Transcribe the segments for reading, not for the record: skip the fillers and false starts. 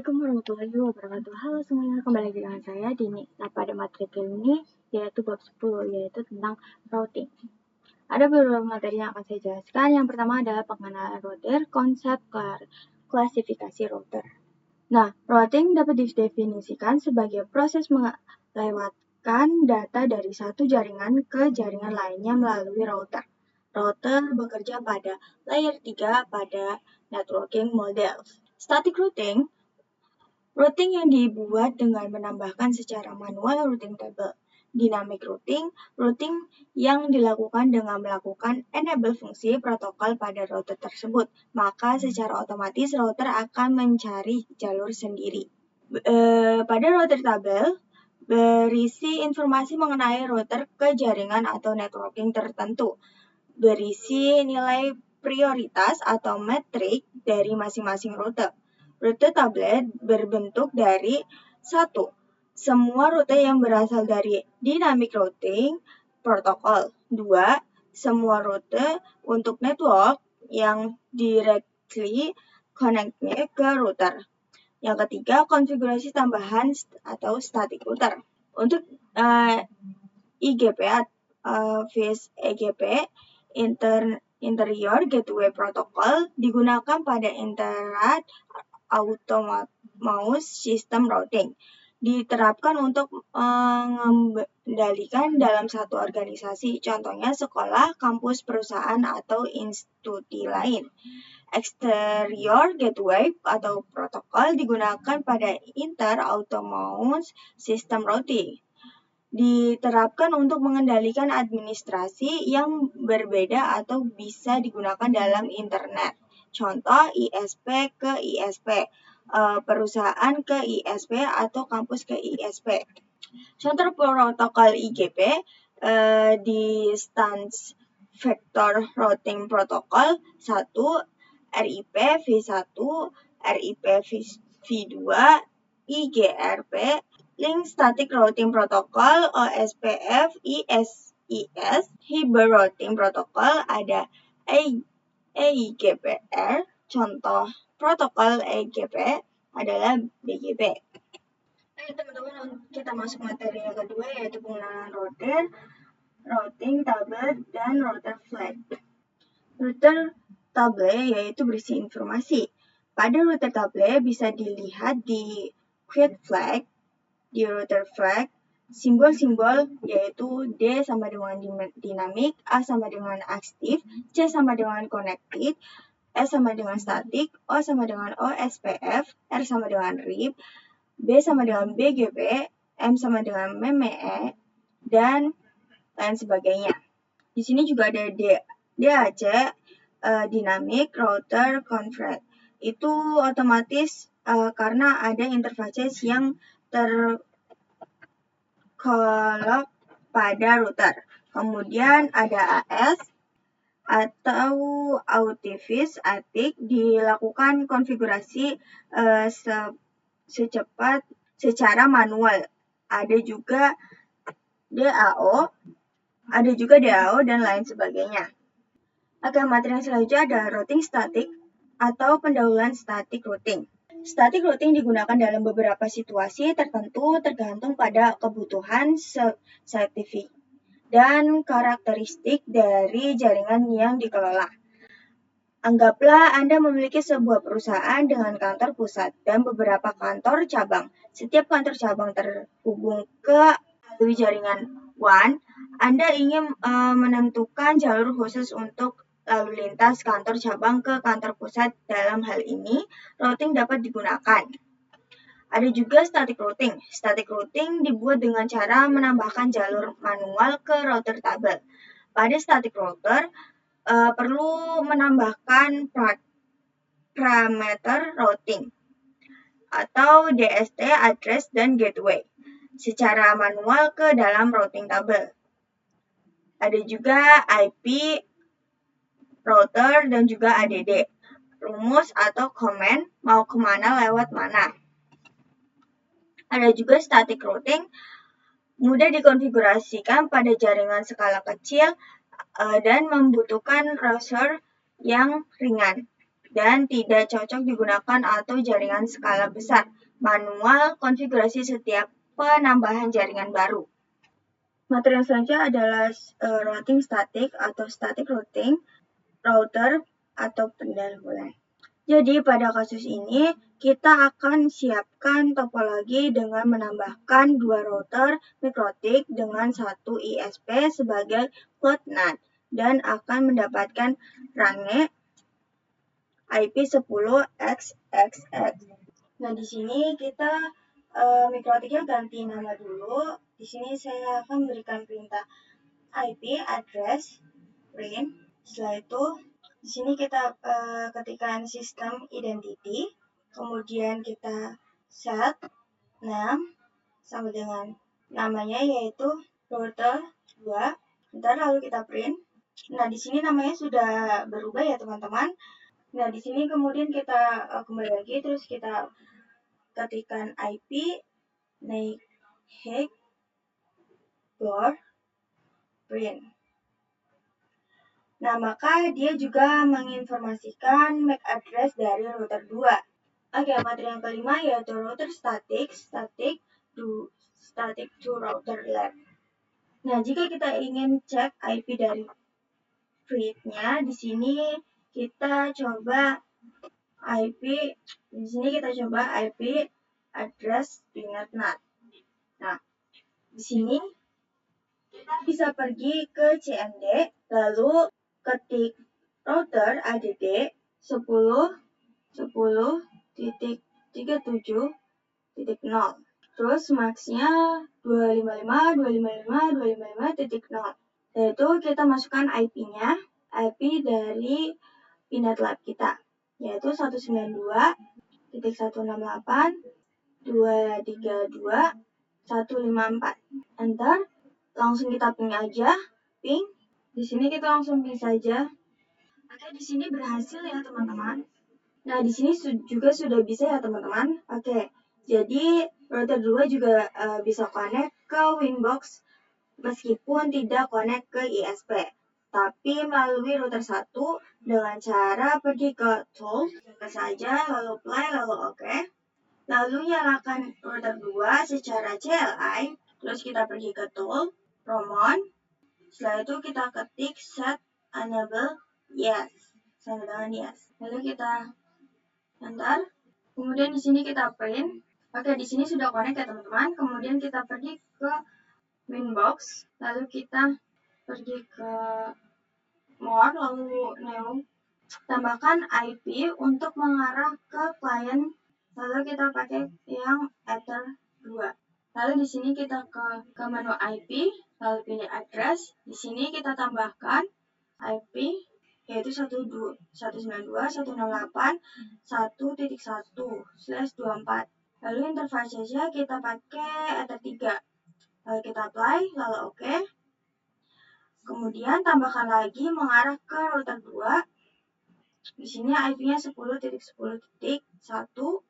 Assalamualaikum warahmatullahi wabarakatuh. Halo semuanya, kembali lagi dengan saya Dini. Nah, pada materi kali ini yaitu bab 10, yaitu tentang routing. Ada beberapa materi yang akan saya jelaskan. Yang pertama adalah pengenalan router, konsep klasifikasi router. Nah, routing dapat didefinisikan sebagai proses melewatkan data dari satu jaringan ke jaringan lainnya melalui router. Router bekerja pada layer 3 pada networking models. Static routing yang dibuat dengan menambahkan secara manual routing table. Dynamic routing yang dilakukan dengan melakukan enable fungsi protokol pada router tersebut. Maka secara otomatis router akan mencari jalur sendiri. Pada router table, berisi informasi mengenai router ke jaringan atau networking tertentu. Berisi nilai prioritas atau metrik dari masing-masing router. Rute tablet berbentuk dari 1. Semua rute yang berasal dari dynamic routing protokol. 2. Semua rute untuk network yang directly connect-nya ke router. Yang ketiga, konfigurasi tambahan atau static router. Untuk IGP vis EGP, Interior Gateway Protocol, digunakan pada Internet Autonomous System Routing. Diterapkan untuk mengendalikan dalam satu organisasi, contohnya sekolah, kampus, perusahaan, atau institusi lain. Exterior Gateway atau protokol digunakan pada Inter Autonomous System Routing. Diterapkan untuk mengendalikan administrasi yang berbeda atau bisa digunakan dalam internet. Contoh ISP ke ISP, perusahaan ke ISP atau kampus ke ISP. Contoh protokol IGP Distance Vector Routing Protocol 1, RIP V1, RIP V2, IGRP, Link Static Routing Protocol, OSPF, ISIS, Hyper Routing Protocol, ada EIGPR, contoh protokol EIGP adalah BGP. Oke teman-teman, kita masuk materi yang kedua yaitu pengenalan router, routing table, dan router flag. Router table yaitu berisi informasi. Pada router table bisa dilihat di create flag, di router flag, simbol-simbol yaitu D sama dengan dynamic, A sama dengan aktif, C sama dengan connected, S sama dengan static, O sama dengan OSPF, R sama dengan RIP, B sama dengan BGP, M sama dengan MME, dan lain sebagainya. Di sini juga ada DAC, Dynamic Router Conference. Itu otomatis karena ada interface yang terkolok pada router. Kemudian ada AS atau Autivis Attic, dilakukan konfigurasi secara manual. Ada juga DAO dan lain sebagainya. Oke, materi yang selanjutnya ada routing static atau pendahuluan static routing. Static routing digunakan dalam beberapa situasi tertentu tergantung pada kebutuhan spesifik dan karakteristik dari jaringan yang dikelola. Anggaplah Anda memiliki sebuah perusahaan dengan kantor pusat dan beberapa kantor cabang. Setiap kantor cabang terhubung ke melalui jaringan WAN. Anda ingin menentukan jalur khusus untuk lalu lintas kantor cabang ke kantor pusat. Dalam hal ini, routing dapat digunakan. Ada juga static routing. Static routing dibuat dengan cara menambahkan jalur manual ke router table. Pada static router, perlu menambahkan parameter routing atau DST, address, dan gateway secara manual ke dalam routing table. Ada juga IP, router, dan juga ADD. Rumus atau command mau kemana lewat mana. Ada juga static routing, mudah dikonfigurasikan pada jaringan skala kecil dan membutuhkan router yang ringan. dan tidak cocok digunakan atau jaringan skala besar. Manual konfigurasi setiap penambahan jaringan baru. Materi yang selanjutnya adalah routing static atau static routing, router atau pendahuluan. Jadi pada kasus ini kita akan siapkan topologi dengan menambahkan 2 router mikrotik dengan 1 ISP sebagai float NAT dan akan mendapatkan range IP10XXX. Nah, di sini kita mikrotiknya ganti nama dulu. Di sini saya akan berikan perintah IP address print. Setelah itu di sini kita ketikkan sistem identity, kemudian kita set name sama dengan namanya yaitu router 2. Ntar lalu kita print. Nah, di sini namanya sudah berubah ya teman-teman. Nah, di sini kemudian kita kembali lagi terus kita ketikkan IP naik door print. Nah, maka dia juga menginformasikan MAC address dari router 2. Oke, materi yang kelima yaitu router static to router lab. Nah, jika kita ingin cek IP dari read-nya, di sini kita coba IP address pinat NAT. Nah, di sini kita bisa pergi ke CMD, lalu ketik router add 10.10.37.0. Terus max-nya 255.255.255.0. Yaitu kita masukkan IP-nya, IP dari pinat lab kita, yaitu 192.168.232.154. Enter. Langsung kita ping aja, ping. Di sini kita langsung ping saja. Oke, di sini berhasil ya teman-teman. Nah, di sini juga sudah bisa ya teman-teman. Oke, jadi router 2 juga bisa connect ke Winbox meskipun tidak connect ke ISP. Tapi melalui router 1 dengan cara pergi ke tool, saja, lalu play, lalu oke. Lalu nyalakan router 2 secara CLI, terus kita pergi ke tool, Promon. Setelah itu kita ketik set enable yes sama dengan yes. Lalu kita enter. Kemudian di sini kita print. Oke, di sini sudah connect ya teman-teman. Kemudian kita pergi ke Winbox. Lalu kita pergi ke more, lalu new. Tambahkan IP untuk mengarah ke klien. Lalu kita pakai yang Ether 2. Lalu di sini kita ke menu IP, lalu pilih address. Di sini kita tambahkan IP yaitu 192.168.1.1/24. Lalu interface saja kita pakai Ether 3. Lalu kita apply, lalu oke. Kemudian tambahkan lagi mengarah ke router 2. Di sini IP-nya 10.10.1/4.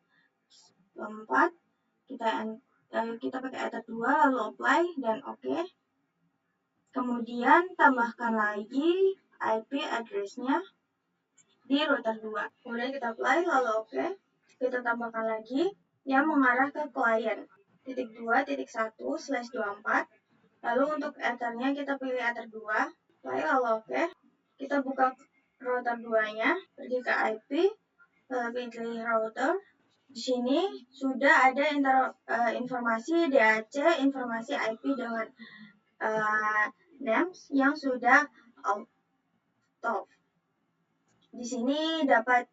Kita pakai Ether 2 lalu apply dan oke. Kemudian tambahkan lagi IP address-nya di router 2. Kemudian kita apply lalu oke. Kita tambahkan lagi yang mengarah ke klien. 2.1/24. Lalu untuk Ether-nya kita pilih Ether 2. Apply lalu oke. Kita buka router 2-nya, pergi ke IP, pilih router. Di sini sudah ada informasi DAC, informasi IP dengan names yang sudah auto. Di sini dapat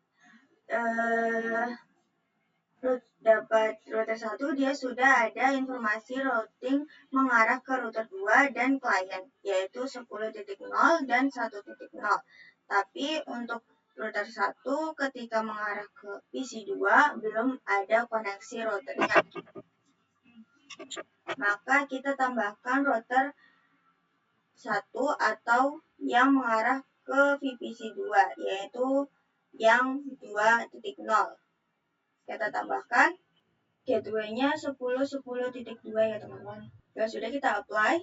router 1 dia sudah ada informasi routing mengarah ke router 2 dan klien yaitu 10.0 dan 1.0. Tapi untuk router 1 ketika mengarah ke PC 2 belum ada koneksi routernya. Maka kita tambahkan router 1 atau yang mengarah ke VPC 2 yaitu yang 2.0. Kita tambahkan gateway-nya 10.10.2 ya teman-teman. Dan sudah kita apply,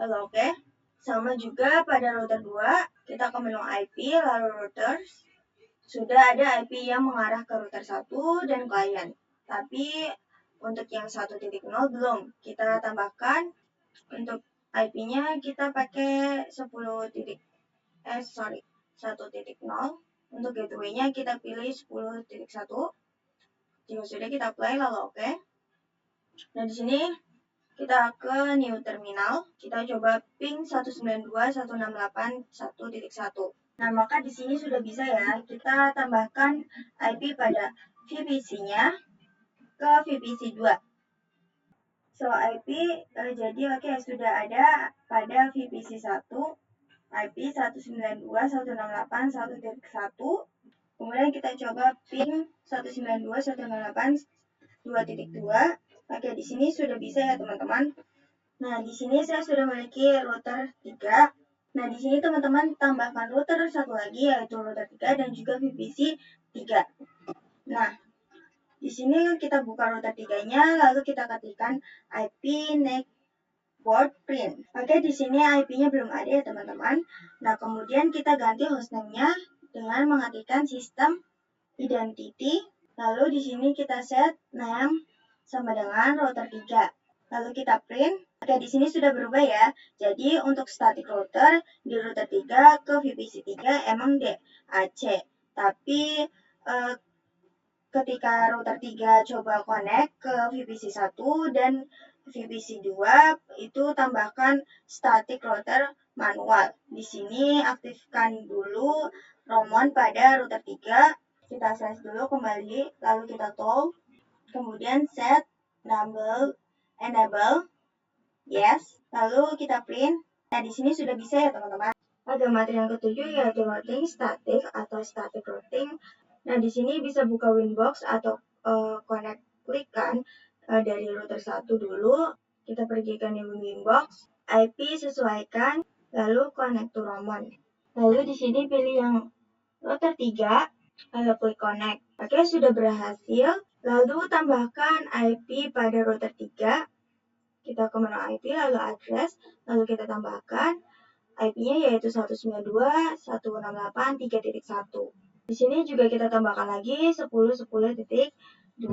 lalu oke. Sama juga pada router 2, kita ke menu IP, lalu routers. sudah ada IP yang mengarah ke router 1 dan klien. Tapi untuk yang 1.0 belum. Kita tambahkan untuk IP-nya kita pakai 1.0. Untuk gateway-nya kita pilih 10.1. Jika sudah kita apply lalu oke. Nah, di sini kita ke new terminal. Kita coba ping 192.168.1.1. Nah, maka di sini sudah bisa ya. Kita tambahkan IP pada VPC-nya ke VPC 2. So, IP jadi oke, sudah ada pada VPC 1 IP 192.168.1.1. Kemudian kita coba ping 192.168.2.2. Oke, di sini sudah bisa ya teman-teman. Nah, di sini saya sudah memiliki router 3. Nah, di sini teman-teman tambahkan router satu lagi yaitu router 3 dan juga VPC 3. Nah, di sini kita buka router 3-nya lalu kita ketikkan IP NIC port print. Oke, di sini IP-nya belum ada ya teman-teman. Nah, kemudian kita ganti hostname-nya dengan mengetikkan sistem identity. Lalu di sini kita set name sama dengan router 3. Lalu kita print. Oke, di sini sudah berubah ya. Jadi untuk static router di router 3 ke VPC 3 emang DAC. Tapi ketika router 3 coba connect ke VPC 1 dan VPC 2 itu tambahkan static router manual. Di sini aktifkan dulu ROMon pada router 3. Kita slash dulu kembali, lalu kita toggle, kemudian set enable, yes, lalu kita print. Nah, di sini sudah bisa ya teman-teman. Pada materi yang ketujuh yaitu routing static atau static routing. Nah, di sini bisa buka Winbox atau connect klikkan dari router 1 dulu. Kita pergi ke new Winbox, IP sesuaikan, lalu connect to ROMon. Lalu di sini pilih yang router 3. Lalu klik connect. Oke, sudah berhasil. Lalu tambahkan IP pada router 3. Kita ke menu IP, lalu address, lalu kita tambahkan IP-nya yaitu 192.168.3.1. Di sini juga kita tambahkan lagi 10.20.20.2.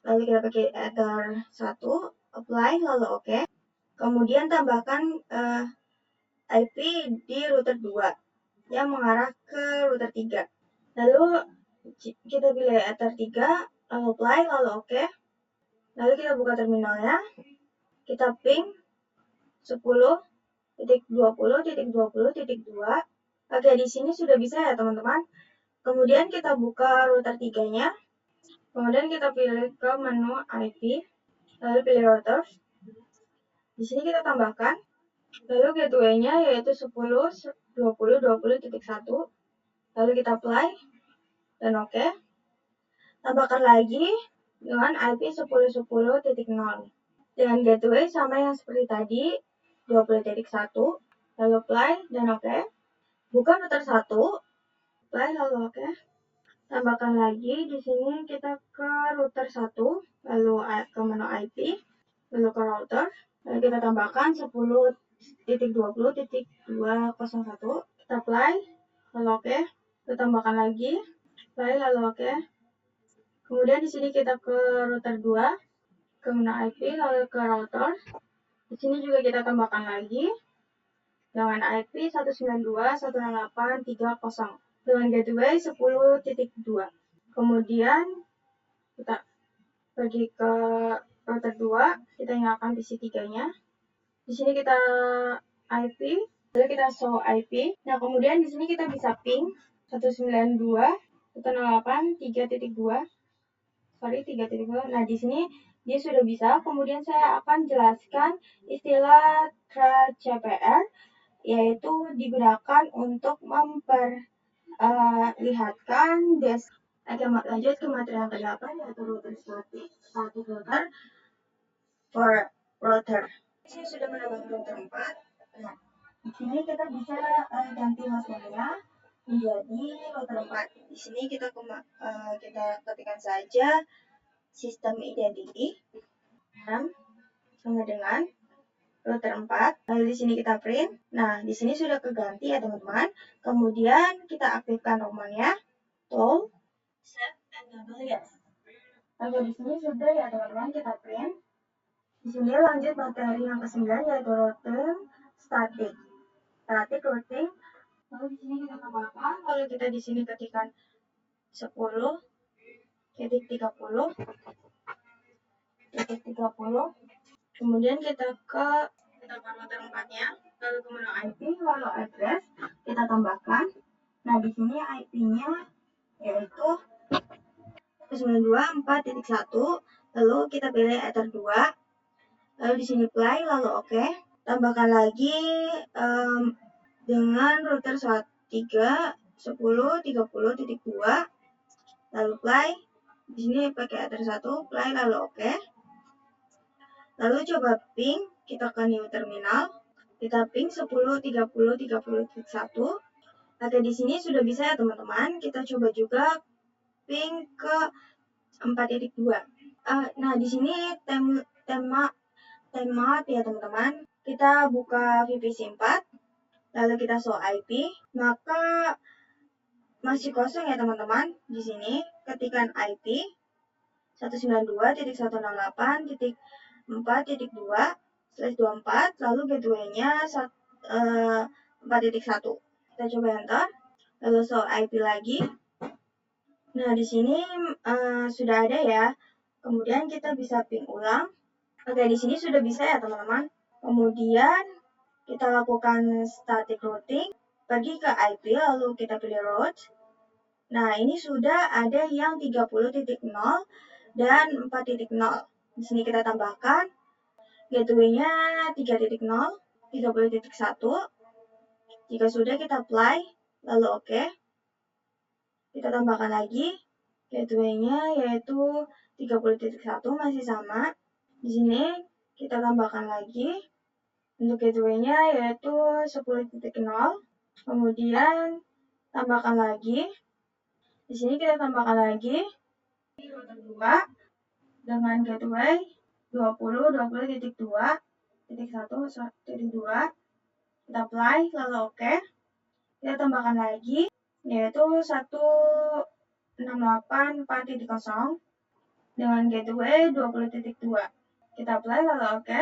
Lalu kita pakai ether 1, apply, lalu oke. Kemudian tambahkan IP di router 2 yang mengarah ke router 3. Lalu kita pilih ether 3, lalu apply, lalu oke. Lalu kita buka terminalnya. Kita ping 10.20.20.2. Oke, di sini sudah bisa ya teman-teman. Kemudian kita buka router 3-nya. Kemudian kita pilih ke menu IP, lalu pilih routers. Di sini kita tambahkan, lalu gateway-nya yaitu 10.20.20.1. Lalu kita apply dan oke. Tambahkan lagi dengan IP 10.10.0. Dengan gateway sama yang seperti tadi, 20.1. Lalu apply dan oke. Buka router 1, apply lalu oke. Tambahkan lagi di sini kita ke router 1, lalu ke menu IP, lalu ke router, lalu kita tambahkan 10.20.201. Kita apply, lalu oke. Kita tambahkan lagi, apply lalu oke. Kemudian di sini kita ke router 2, ke menu IP, lalu ke router. Di sini juga kita tambahkan lagi dengan IP 192.168.3.0 dengan gateway 10.2. Kemudian kita pergi ke router 2, kita nyalakan PC 3-nya. Di sini kita IP, lalu kita show IP. Nah, kemudian di sini kita bisa ping 192.168.3.2. 3.2. Nah, di sini dia sudah bisa. Kemudian saya akan jelaskan istilah CPR, yaitu digunakan untuk memperlihatkan Oke, lanjut ke materi yang ke-8 yaitu router static router for router. Saya sudah menambah router 4. Nah, di sini kita bisa ganti hostname-nya menjadi router 4. Di sini kita ketikkan saja sistem identity sama dengan router 4. Lalu di sini kita print. Nah, di sini sudah keganti ya teman-teman. Kemudian kita aktifkan romannya. Tool, set, and double yes. Lalu di sini sudah ya teman-teman, kita print. Di sini lanjut materi yang ke-9 yaitu routing static. Static routing. Lalu di sini kita tambahkan. Lalu kita di sini ketikkan 10.30. Kemudian kita ke router 4-nya, lalu ke menu IP, lalu address kita tambahkan. Nah, di sini IP-nya yaitu 192.4.1, lalu kita pilih Ether 2, lalu di sini play, lalu oke. Tambahkan lagi dengan router 3.10.30.2, lalu play. Di sini pakai Ether 1, play, lalu oke. Lalu coba ping, kita ke new terminal, kita ping 10.30.30.1. Oke, di sini sudah bisa ya teman-teman. Kita coba juga ping ke 4.2. Nah, di sini tema ya teman-teman. Kita buka VPC 4, lalu kita show IP, maka masih kosong ya teman-teman. Di sini ketikkan IP 192.168.4.2/24, lalu gateway-nya 4.1. Kita coba enter, lalu show IP lagi. Nah, di sini sudah ada ya. Kemudian kita bisa ping ulang. Oke, di sini sudah bisa ya teman-teman. Kemudian kita lakukan static routing, pergi ke IP, lalu kita pilih route. Nah, ini sudah ada yang 30.0 dan 4.0. Di sini kita tambahkan gateway-nya 3.0, 30.1. Jika sudah, kita apply, lalu oke. Kita tambahkan lagi gateway-nya yaitu 30.1, masih sama. Di sini kita tambahkan lagi untuk gateway-nya yaitu 10.0. Kemudian tambahkan lagi. Di sini kita tambahkan lagi router 2 dengan gateway 20.20.2.1.2. Kita apply, lalu oke. Kita tambahkan lagi yaitu 168.4.0 dengan gateway 20.2. Kita apply, lalu oke.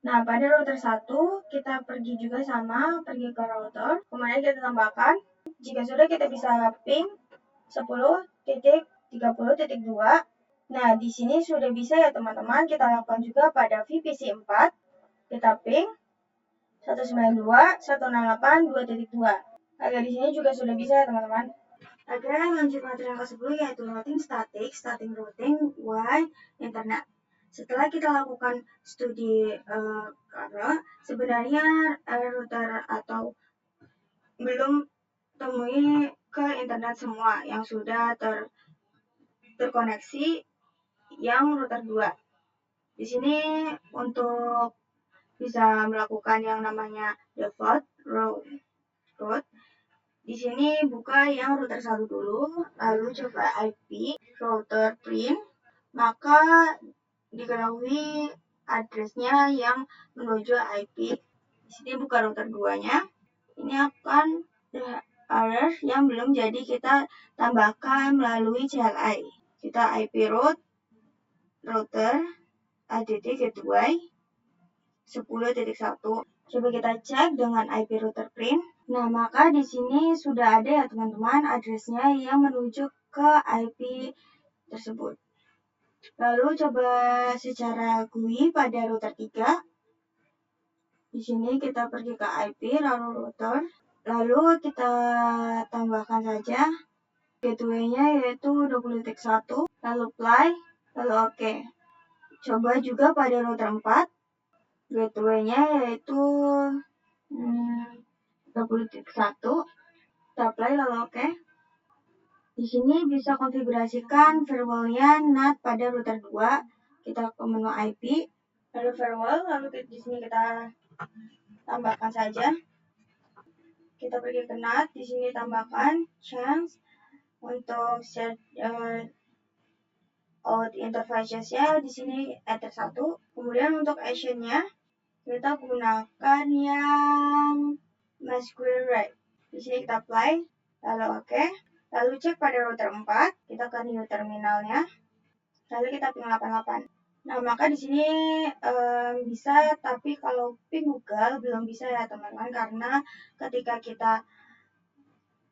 Nah, pada router 1 kita pergi juga sama, pergi ke router, kemudian kita tambahkan. Jika sudah, kita bisa ping 10.30.2. Nah, di sini sudah bisa ya teman-teman. Kita lakukan juga pada VPC 4. Kita ping 192.168.2.2. Agar di sini juga sudah bisa ya teman-teman. Agar lanjut materi yang ke-10 yaitu routing static routing wide internet. Setelah kita lakukan studi sebenarnya router atau belum temui ke internet semua yang sudah terkoneksi yang router 2. Di sini untuk bisa melakukan yang namanya default route. Di sini buka yang router 1 dulu, lalu coba IP router print, maka diketahui addressnya yang menuju IP. Di sini buka router 2-nya. Ini akan error yang belum jadi kita tambahkan melalui CLI. Kita IP route router ADD gateway 10.1. Coba kita cek dengan IP router print. Nah, maka di sini sudah ada ya teman-teman addressnya yang menuju ke IP tersebut. Lalu coba secara GUI pada router 3. Di sini kita pergi ke IP, lalu router. Lalu kita tambahkan saja gateway-nya yaitu 20.1, lalu apply, lalu oke. Coba juga pada router 4. Gateway-nya yaitu 20.1. Kita apply, lalu oke. Di sini bisa konfigurasikan firewall-nya NAT pada router 2. Kita ke menu IP, lalu firewall, lalu di sini kita tambahkan saja. Kita pergi ke NAT, di sini tambahkan chance untuk set out interfaces-nya di sini Ether 1. Kemudian untuk action-nya kita gunakan yang masquerade right. Di sini kita apply, lalu oke. Lalu cek pada router 4, kita ke new terminalnya, lalu kita ping 88. Nah, maka di sini bisa, tapi kalau ping Google belum bisa ya teman-teman, karena ketika kita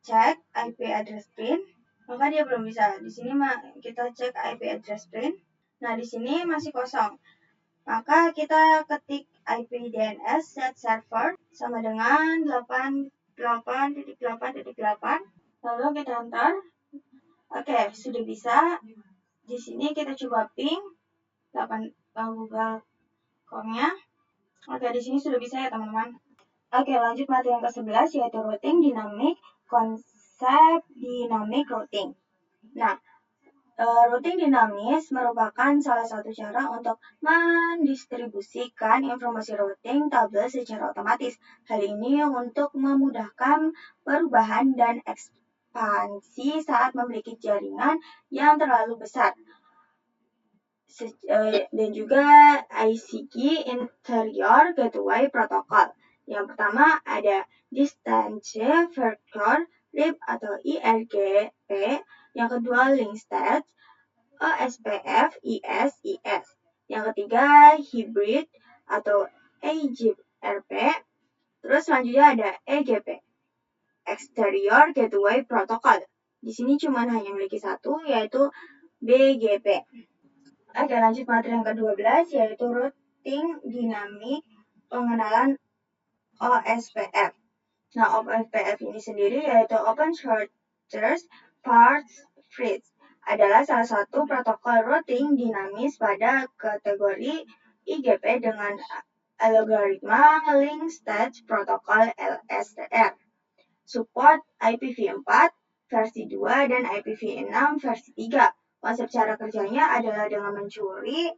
cek IP address print, maka dia belum bisa. Di sini kita cek IP address print. Nah, di sini masih kosong. Maka kita ketik IP DNS set server sama dengan 88.8.8. Lalu kita enter. Oke, sudah bisa. Di sini kita coba ping 8 Google.com-nya. Oke, di sini sudah bisa ya teman-teman. Oke, lanjut materi yang ke-11 yaitu routing dynamic, konsep dynamic routing. Nah, routing dinamis merupakan salah satu cara untuk mendistribusikan informasi routing tabel secara otomatis. Hal ini untuk memudahkan perubahan dan ekspansi saat memiliki jaringan yang terlalu besar. Dan juga ICG Interior Gateway Protocol. Yang pertama ada Distance Vector RIP atau IRGP. Yang kedua Link State OSPF ISIS. Yang ketiga Hybrid atau EGRP. Terus selanjutnya ada EGP Exterior Gateway Protocol. Di sini cuma hanya memiliki satu, yaitu BGP. Oke, lanjut materi yang ke-12 yaitu routing dinamik pengenalan OSPF. Nah, OSPF ini sendiri yaitu Open Shortest Path Freeze adalah salah satu protokol routing dinamis pada kategori IGP dengan algoritma Link State Protocol LSTR. Support IPv4 versi 2 dan IPv6 versi 3. Konsep cara kerjanya adalah dengan mencuri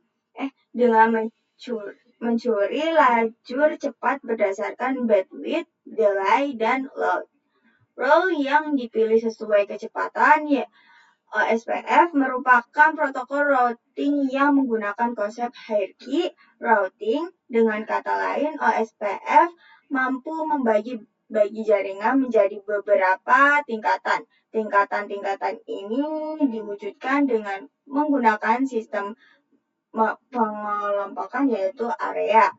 lajur cepat berdasarkan bandwidth, delay, dan load. Role yang dipilih sesuai kecepatan ya. OSPF merupakan protokol routing yang menggunakan konsep hierarchy routing. Dengan kata lain, OSPF mampu membagi jaringan menjadi beberapa tingkatan. Tingkatan-tingkatan ini diwujudkan dengan menggunakan sistem pengelompokan yaitu area.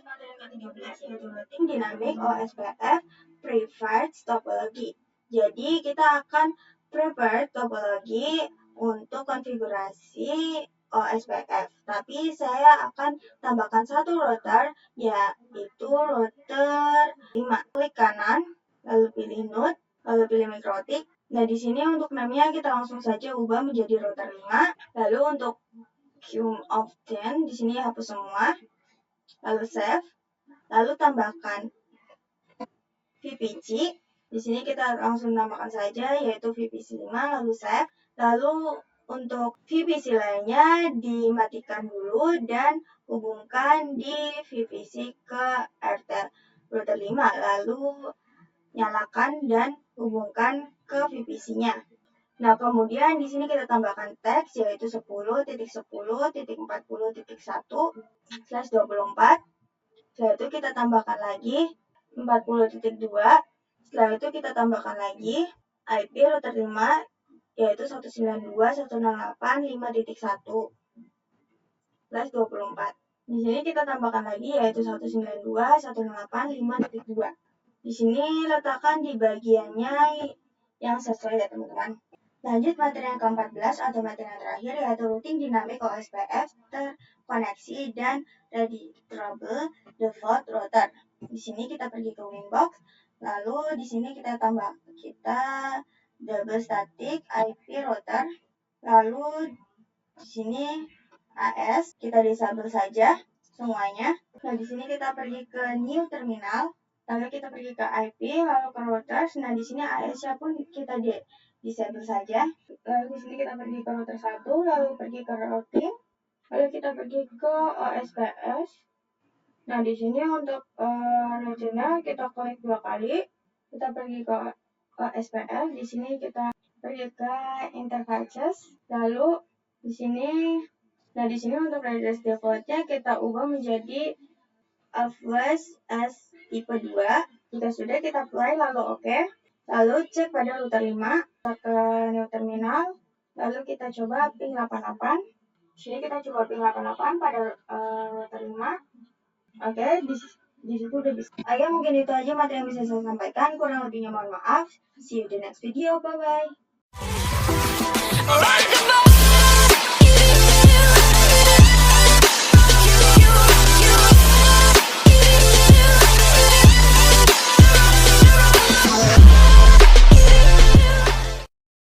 Materi yang ke-13 yaitu routing dynamic OSPF preferred topology. Jadi kita akan preferred topology untuk konfigurasi OSPF. Tapi saya akan tambahkan satu router, yaitu router 5. Klik kanan, lalu pilih node, lalu pilih mikrotik. Nah, di sini untuk namanya kita langsung saja ubah menjadi router 5. Lalu untuk queue of 10, di sini hapus semua. Lalu save, lalu tambahkan VPC. Di sini kita langsung tambahkan saja yaitu VPC 5, lalu save. Lalu untuk VPC lainnya dimatikan dulu dan hubungkan di VPC ke RT router 5, lalu nyalakan dan hubungkan ke VPC-nya. Nah, kemudian di sini kita tambahkan teks yaitu 10.10.40.1/24. Setelah itu kita tambahkan lagi 40.2. Setelah itu kita tambahkan lagi IP router 5 yaitu 192.168.5.1/24. Di sini kita tambahkan lagi yaitu 192.168.5.2. Di sini letakkan di bagiannya yang sesuai ya teman-teman. Lanjut materi yang ke-14 atau materi yang terakhir yaitu routing dynamic OSPF terkoneksi dan readable default router. Di sini kita pergi ke Winbox, lalu di sini kita double static IP router, lalu di sini AS kita disable saja semuanya. Nah, di sini kita pergi ke new terminal, lalu kita pergi ke IP, lalu ke routers. Nah, di sini AS-nya pun kita disable saja. Lalu di sini kita pergi ke router 1, lalu pergi ke routing, lalu kita pergi ke OSPF. Nah, di sini untuk regional kita klik 2 kali. Kita pergi ke OSPF, di sini kita pergi ke interfaces, lalu di sini untuk address defaultnya kita ubah menjadi flash S tipe 2. Jika sudah kita apply lalu oke. Lalu cek pada router 5, kita ke new terminal, lalu kita coba ping 88. Sini kita coba ping 88 pada router 5. Oke, di situ udah bisa. Oke, mungkin itu aja materi yang bisa saya sampaikan. Kurang lebihnya mohon maaf. See you di next video. Bye-bye.